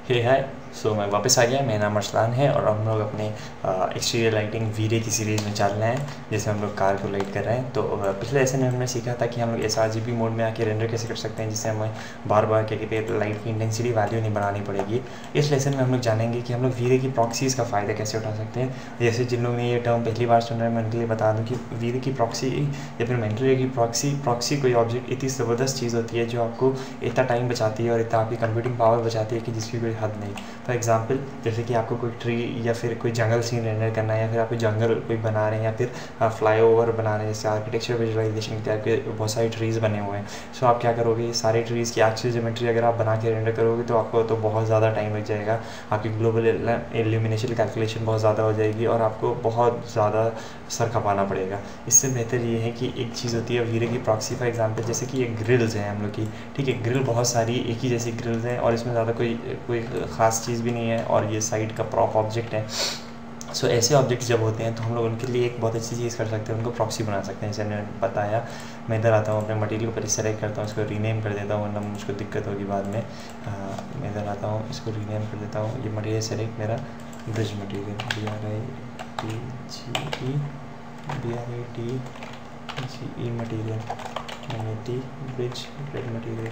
हे हाय। सो मैं वापस आ गया। मेरा नाम अरसलान है और हम लोग अपने एक्सटीरियर लाइटिंग वीरे की सीरीज़ में चल रहे हैं, जिसमें हम लोग कार को लाइट कर रहे हैं। तो पिछले लेसन में हमने सीखा था कि हम लोग sRGB मोड में आके रेंडर कैसे कर सकते हैं, जिससे हमें बार बार क्या कहते हैं लाइट की इंटेंसिटी वैल्यू नहीं बढ़ानी पड़ेगी। इस लेसन में हम लोग जानेंगे कि हम लोग वीरे की प्रॉक्सीज़ का फ़ायदा कैसे उठा सकते हैं। जैसे जिन लोगों ने ये टर्म पहली बार सुन रहे हैं, मैं उनके लिए बता दूँ कि वीरे की प्रॉक्सी या फिर मेंटल की प्रॉक्सी कोई ऑब्जेक्ट इतनी ज़बरदस्त चीज़ होती है जो आपको इतना टाइम बचाती है और इतना आपकी कंप्यूटिंग पावर बचाती है कि जिसकी कोई हद नहीं। फॉर एग्जांपल, जैसे कि आपको कोई ट्री या फिर कोई जंगल सीन रेंडर करना है, या फिर आप कोई जंगल कोई बना रहे हैं, या फिर फ्लाईओवर बना रहे हैं, जैसे आर्किटेक्चर विजुअलाइजेशन के आपके बहुत सारे ट्रीज़ बने हुए हैं। सो आप क्या करोगे, ये सारे ट्रीज़ की एक्चुअल ज्योमेट्री अगर आप बना के रेंडर करोगे तो आपको तो बहुत ज़्यादा टाइम लग जाएगा। आपकी ग्लोबल इल्यूमिनेशन कैलकुलेशन बहुत ज़्यादा हो जाएगी और आपको बहुत ज़्यादा सर खपाना पड़ेगा। इससे बेहतर ये है कि एक चीज़ होती है वीरे की प्रॉक्सी। फॉर एग्जांपल, जैसे कि एक ग्रिल्स हैं हम लोग की, ठीक है, ग्रिल बहुत सारी एक ही जैसी ग्रिल्स हैं और इसमें ज़्यादा कोई ख़ास चीज़ भी नहीं है और ये साइड का प्रॉप ऑब्जेक्ट है। सो ऐसे ऑब्जेक्ट्स जब होते हैं तो हम लोग उनके लिए एक बहुत अच्छी चीज़ कर सकते हैं, उनको प्रॉक्सी बना सकते हैं। जैसे मैंने बताया, मैं इधर आता हूँ, अपने मटेरियल को सेलेक्ट करता हूँ, इसको रीनेम कर देता हूँ वरना मुझको दिक्कत होगी बाद में। मैं इधर आता हूँ, इसको रीनेम कर देता हूँ। ये मटेरियल सेलेक्ट मेरा bridge material BRIDGE material bridge red material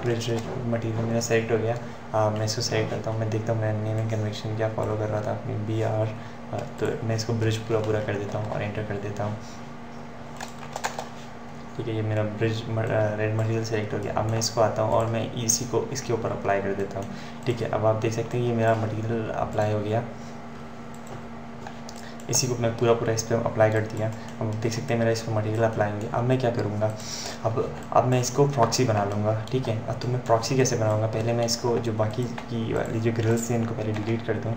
bridge red material मेरा सेलेक्ट हो गया। मैं इसको सेलेक्ट करता हूँ, मैं देखता हूँ मैं नेमिंग कन्वेक्शन क्या फॉलो कर रहा था अपनी BR, तो मैं इसको ब्रिज पूरा कर देता हूँ और एंटर कर देता हूँ। ठीक है, ये मेरा ब्रिज रेड मटेरियल सेलेक्ट हो गया। अब मैं इसको आता हूँ और मैं इसी को इसके ऊपर अप्लाई कर देता हूँ। ठीक है, अब आप देख सकते हैं ये मेरा मटेरियल अप्लाई हो गया। इसी को मैं पूरा इस पर अप्लाई कर दिया। अब आप देख सकते हैं मेरा इस पर मटेरियल अप्लाई हो गया। अब मैं क्या करूँगा, अब मैं इसको प्रॉक्सी बना लूँगा। ठीक है, अब तो मैं प्रॉक्सी कैसे बनाऊँगा, पहले मैं इसको जो बाकी की वाली जो ग्रिल्स थी इनको पहले डिलीट कर दूँ।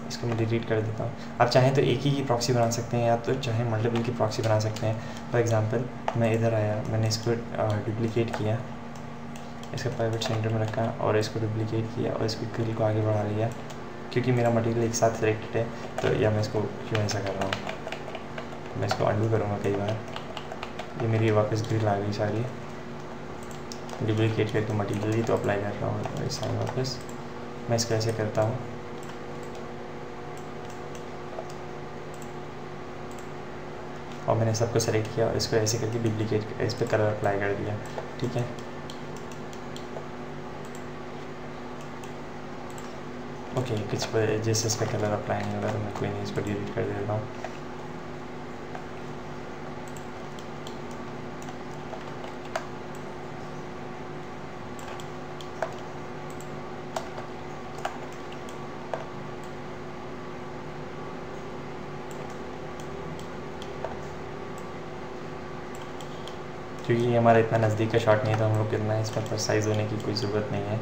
इसको मैं डिलीट कर देता हूँ। आप चाहें तो एक ही की प्रॉक्सी बना सकते हैं या तो चाहे मल्टीपल की प्रॉक्सी बना सकते हैं। फॉर एग्जांपल, मैं इधर आया, मैंने इसको डुप्लीकेट किया, इसका प्राइवेट सेंटर में रखा और इसको डुप्लीकेट किया और इसको ग्रिल को आगे बढ़ा लिया। क्योंकि मेरा मटेरियल एक साथ सिलेक्टेड है तो या मैं इसको क्यों ऐसा कर रहा हूँ, मैं इसको अंडू करूँगा कई बार। ये मेरी वापस ग्रिल आ गई सारी, डुप्लीकेट करके मटेरियल ही तो अप्लाई कर रहा हूँ इस टाइम वापस। मैं इसको ऐसे करता हूँ, और मैंने सबको सेलेक्ट किया और इसको ऐसे करके डुप्लीकेट इस पर कलर अप्लाई कर दिया। ठीक है, ओके, कुछ जैसे इस पर कलर अप्लाई नहीं होगा तो मैं कोई नहीं, इसको डिलीट कर देता हूँ। क्योंकि ये हमारा इतना नज़दीक का शॉट नहीं है तो हम लोग इतना इस पर साइज़ होने की कोई ज़रूरत नहीं है।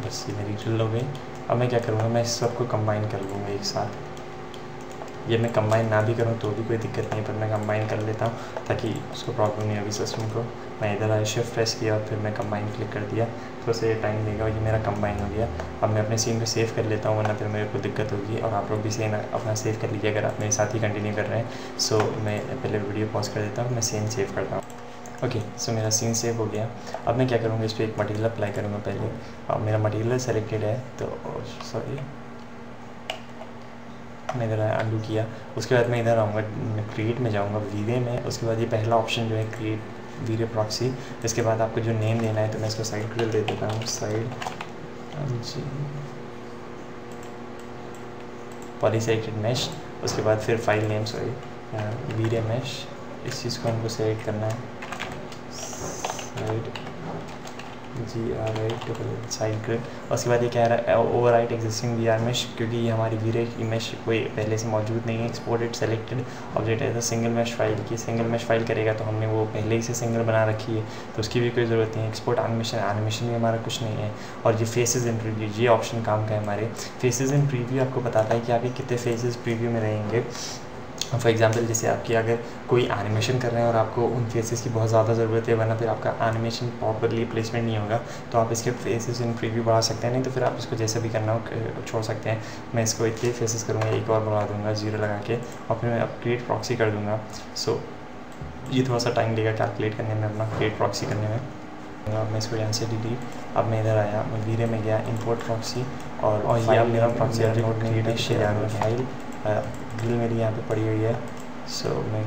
बस ये मेरी ड्रिल हो गई। अब मैं क्या करूँगा, मैं इस सबको कंबाइन कर लूँगा एक साथ। ये मैं कंबाइन ना भी करूँ तो भी कोई दिक्कत नहीं, पर मैं कंबाइन कर लेता हूँ ताकि उसको प्रॉब्लम नहीं होगी सिस्टम को। मैं इधर आया, शिफ्ट प्रेस किया और फिर मैं कंबाइन क्लिक कर दिया, तो उसे टाइम देगा। ये मेरा कंबाइन हो गया। अब मैं अपने सीन को सेव कर लेता हूँ वरना फिर मेरे को दिक्कत होगी, और आप लोग भी सीन अपना सेव कर लीजिए अगर आप मेरे साथ ही कंटिन्यू कर रहे हैं। सो मैं पहले वीडियो पॉज कर देता हूँ, मैं सीन सेव करता हूँ। ओके, सो मेरा सीन सेव हो गया। अब मैं क्या करूँगा, इस पर एक मटेरियल अप्लाई करूँगा पहले। अब मेरा मटेरियल सेलेक्टेड है तो सॉरी, मैं इधर अंडू किया। उसके बाद मैं इधर आऊँगा, क्रिएट में जाऊँगा, वीरे में। उसके बाद ये पहला ऑप्शन जो है क्रिएट वीरे प्रॉक्सी। इसके बाद आपको जो नेम देना है तो मैं इसको साइड ग्रिल दे देता हूँ, साइड पॉलीसेलेक्टेड मैश। उसके बाद फिर फाइल नेम सॉरी वीरे मैश, इस चीज़ को हमको सेलेक्ट करना है, साइड GRI साइड ग्रिड। उसके बाद ये कह रहा है overwrite existing we are mesh, क्योंकि ये हमारी वी की मेश कोई पहले से मौजूद नहीं है। Exported selected object as a single mesh file की, सिंगल मेश फाइल करेगा तो हमने वो पहले ही से सिंगल बना रखी है तो उसकी भी कोई ज़रूरत नहीं है। एक्सपोर्ट एनिमेशन भी हमारा कुछ नहीं है। और ये फेसेस इन प्रीव्यू, ये ऑप्शन काम का है हमारे। फेसेस इन प्रीव्यू आपको बताता है कि आपके कितने फेसेस प्रीव्यू में रहेंगे। फॉर एग्जांपल जैसे आपकी अगर कोई एनिमेशन कर रहे हैं और आपको उन फेसेस की बहुत ज़्यादा ज़रूरत है, वरना फिर आपका एनिमेशन प्रॉपरली प्लेसमेंट नहीं होगा, तो आप इसके फेसेस इन प्रीव्यू बढ़ा सकते हैं। नहीं तो फिर आप इसको जैसे भी करना हो छोड़ सकते हैं। मैं इसको इतने फेसेस करूँगा, एक और बढ़ा दूँगा 0 लगा के, और फिर मैं अब क्रिएट प्रॉक्सी कर दूँगा। सो ये थोड़ा सा टाइम लेगा कैलकुलेट करने में, अपना क्रिएट प्रॉक्सी करने में। अब मैं इसको यहाँ से डिलीट, अब मैं इधर आया, मैं वीरे में गया, इंपोर्ट प्रॉक्सी, और ये अब मेरा प्रॉक्सी नोट नहीं फाइल ग्रिल मेरी यहाँ पे पड़ी हुई है। सो मैं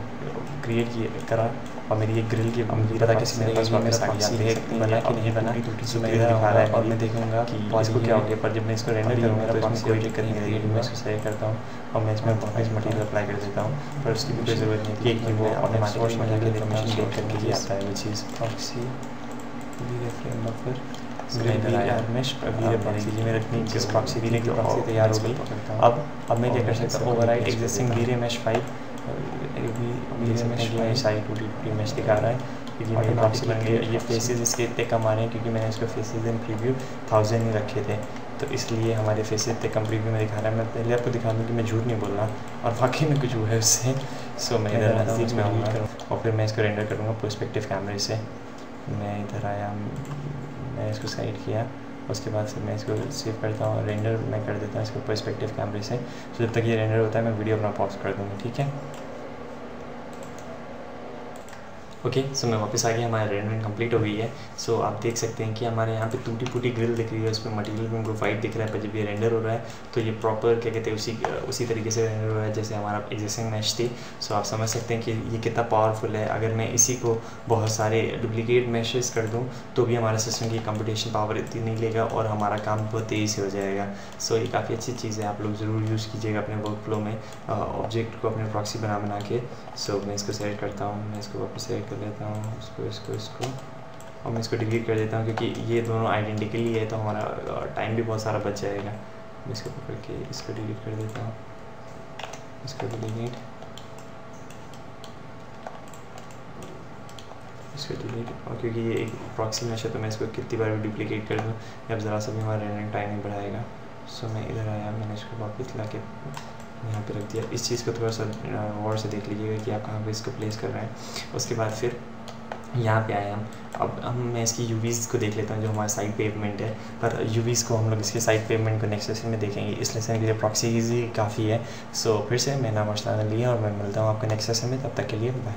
क्रिएट करा और मेरी ये ग्रिल की मुझे पता कैसे मेरे पास वापस आ गया है, बना कि नहीं बना, सो मैं इधर दिखा रहा है और मैं देखूँगा कि इसको क्या हो गया। पर जब मैं इसको रेंडर करूँगा तो इसमें कोई दिक्कत नहीं रहेगी। मैं इसको सेलेक्ट करता हूँ और मैं इसमें वापस मटेरियल अप्लाई कर देता हूँ, पर उसकी भी कोई ज़रूरत नहीं है कि वो अपने सोर्स में जाकर इन्फॉर्मेशन शेयर करके ही आता है वो चीज़। प्रॉक्सी फ्रेम बफर मेरे जिस प्रॉक्सी वीरे की प्रॉक्सी तैयार हो गई। अब मैं क्या कर सकता हूँ, ओवरराइट एग्जिस्टिंग वीरे mesh file, side to mesh दिखा रहा है क्योंकि मेरी प्रॉक्सी बन गई। ये फेसेस इसके इतने कम आ रहे हैं क्योंकि मैंने इसको फेसेस इन प्रीव्यू 1000 ही रखे थे, तो इसलिए हमारे फेसेस इतने कम प्रीव्यू में दिखा रहा है। मैं पहले आपको दिखा दूँ कि मैं झूठ नहीं बोल रहा और वाकई में कुछ हुआ है उससे। सो मैं इधर नज़दीक में आऊँगा और फिर मैं इसको रेंडर करूँगा पर्सपेक्टिव कैमरे से। मैं इधर आया, मैं इसको साइड किया, उसके बाद फिर मैं इसको सेव करता हूँ, रेंडर मैं कर देता हूँ इसको पर्सपेक्टिव कैमरे से। तो जब तक ये रेंडर होता है मैं वीडियो अपना पॉज कर दूँगा, ठीक है। ओके, सो मैं वापस आ गया, हमारा रेंडरिंग कंप्लीट हो गई है। सो आप देख सकते हैं कि हमारे यहाँ पे टूटी फूटी ग्रिल दिख रही है, उस पर मटेरियल में वाइट दिख रहा है, पर जब ये रेंडर हो रहा है तो ये प्रॉपर क्या कहते हैं उसी तरीके से रेंडर हो रहा है जैसे हमारा एग्जिस्टिंग मैश थी। सो आप समझ सकते हैं कि ये कितना पावरफुल है। अगर मैं इसी को बहुत सारे डुप्लीकेट मैशेस कर दूँ तो भी हमारे सिस्टम की कंप्यूटेशन पावर इतनी नहीं लेगा और हमारा काम बहुत तेज़ी से हो जाएगा। सो ये काफ़ी अच्छी चीज़ है, आप लोग ज़रूर यूज़ कीजिएगा अपने वर्क फ्लो में, ऑब्जेक्ट को अपने प्रॉक्सी बना के। सो मैं इसको सेलेक्ट करता हूँ, मैं इसको वापस सेलेक्ट कर लेता हूँ, इसको और मैं इसको डिलीट कर देता हूँ क्योंकि ये दोनों आइडेंटिकली है तो हमारा टाइम भी बहुत सारा बच जाएगा। मैं इसको पकड़ के इसको डिलीट कर देता हूँ, इसको डिलीट, और क्योंकि ये एक प्रॉक्सी मैश है तो मैं इसको कितनी बार भी डुप्लीकेट कर दूँ अब ज़रा सा भी हमारा रेंडरिंग टाइम नहीं बढ़ाएगा। सो मैं इधर आया, मैंने इसको वापस ला के यहाँ पे रख दिया। इस चीज़ को थोड़ा सा गौर से देख लीजिएगा कि आप कहाँ पे इसको प्लेस कर रहे हैं। उसके बाद फिर यहाँ पे आए हम, अब मैं इसकी यूवीज़ को देख लेता हूँ जो हमारा साइड पेवमेंट है, पर यूवीज़ को हम लोग इसके साइड पेवमेंट को नेक्स्ट सेशन में देखेंगे। इस लेसन के लिए प्रॉक्सी ही काफ़ी है। सो फिर से मैं नाम अर्सलान अली है और मैं मिलता हूँ आपको नेक्स्ट सेशन में, तब तक के लिए बाय।